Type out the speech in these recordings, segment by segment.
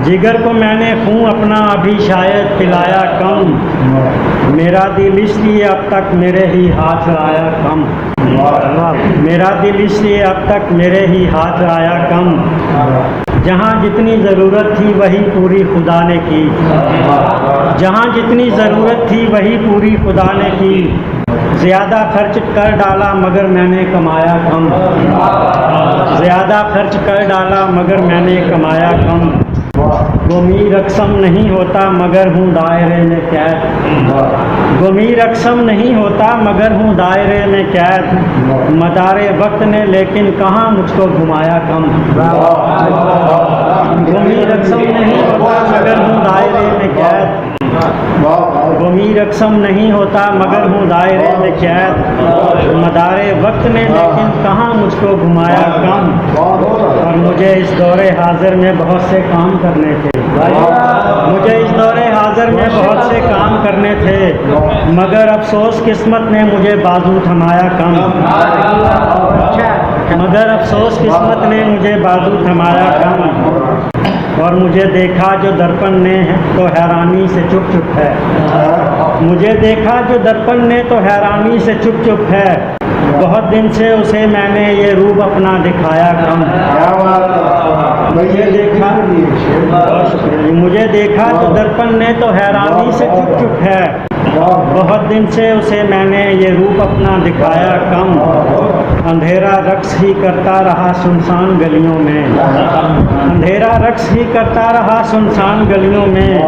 जिगर को मैंने खून अपना अभी शायद पिलाया कम, मेरा दिल इसलिए अब तक मेरे ही हाथ आया कम, मेरा दिल इसलिए अब तक मेरे ही हाथ आया कम। जहाँ जितनी ज़रूरत थी वही पूरी खुदा ने की, जहाँ जितनी ज़रूरत थी वही पूरी खुदा ने की। ज़्यादा खर्च कर डाला मगर मैंने कमाया कम, ज़्यादा खर्च कर डाला मगर मैंने कमाया कम। गुमीर अक्सम नहीं होता मगर हूँ दायरे में कैद, गुमीर अक्सम नहीं होता मगर हूँ दायरे में कैद। मदारे वक्त ने लेकिन कहाँ मुझको घुमाया कम, गुमीर अक्सम नहीं होता मगर हूँ दायरे में कैद, गुमीर अक्सम नहीं होता मगर हूँ दायरे में कैद। मदारे वक्त ने लेकिन कहाँ मुझको घुमाया कम। और मुझे इस दौरे हाजिर में बहुत से काम करने थे, मुझे इस दौरे हाजिर में बहुत से काम करने थे, मगर अफसोस किस्मत ने मुझे बाजू थमाया कम, मगर अफसोस किस्मत ने मुझे बाजू थमाया कम। और मुझे देखा जो दर्पण ने तो हैरानी से चुप चुप है, मुझे देखा जो दर्पण ने तो हैरानी से चुप चुप है। बहुत दिन से उसे मैंने ये रूप अपना दिखाया कम, मुझे देखा जो दर्पण ने तो हैरानी से चुप चुप है। बहुत दिन से उसे मैंने ये रूप अपना दिखाया कम। अंधेरा रक्स ही करता रहा सुनसान गलियों में, अंधेरा रक्स ही करता रहा सुनसान गलियों में,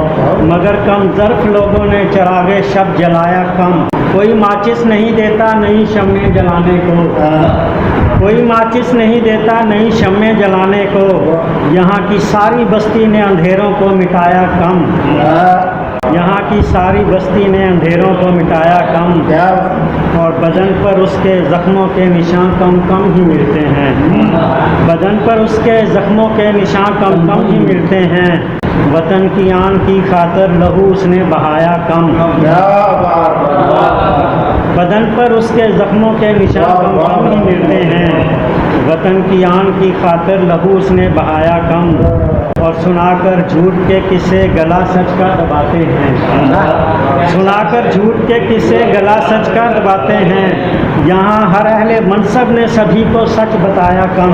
मगर कम ज़र्फ लोगों ने चरागे शब जलाया कम। कोई माचिस नहीं देता नई शम्में जलाने को, कोई माचिस नहीं देता नई शम्में जलाने को। यहाँ की सारी बस्ती ने अंधेरों को मिटाया कम, यहाँ की सारी बस्ती ने अंधेरों को मिटाया कम। और बदन पर उसके ज़ख्मों के निशान कम कम ही मिलते हैं, बदन पर उसके ज़ख्मों के निशान कम कम ही मिलते हैं। वतन की आन की खातर लहू उसने बहाया कम, बदन पर उसके ज़ख्मों के निशान कम कम ही मिलते हैं। वतन की आन की खातर लहू उसने बहाया कम। और सुनाकर झूठ के किस्से गला सच का दबाते हैं, सुनाकर झूठ के किस्से गला सच का दबाते हैं। यहाँ हर अहले मनसब ने सभी को सच बताया कम,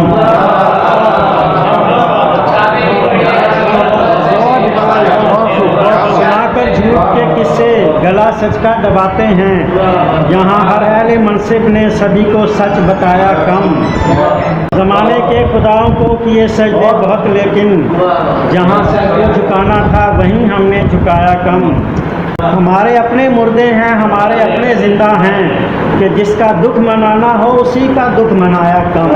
सुनाकर झूठ के किस्से गला सच का दबाते हैं। यहाँ हर अहले मनसब ने सभी को सच बताया कम। ज़माने के खुदाओं को किए सजदे बहुत, लेकिन जहाँ सर झुकाना था वहीं हमने झुकाया कम। हमारे अपने मुर्दे हैं, हमारे अपने ज़िंदा हैं, कि जिसका दुख मनाना हो उसी का दुख मनाया कम।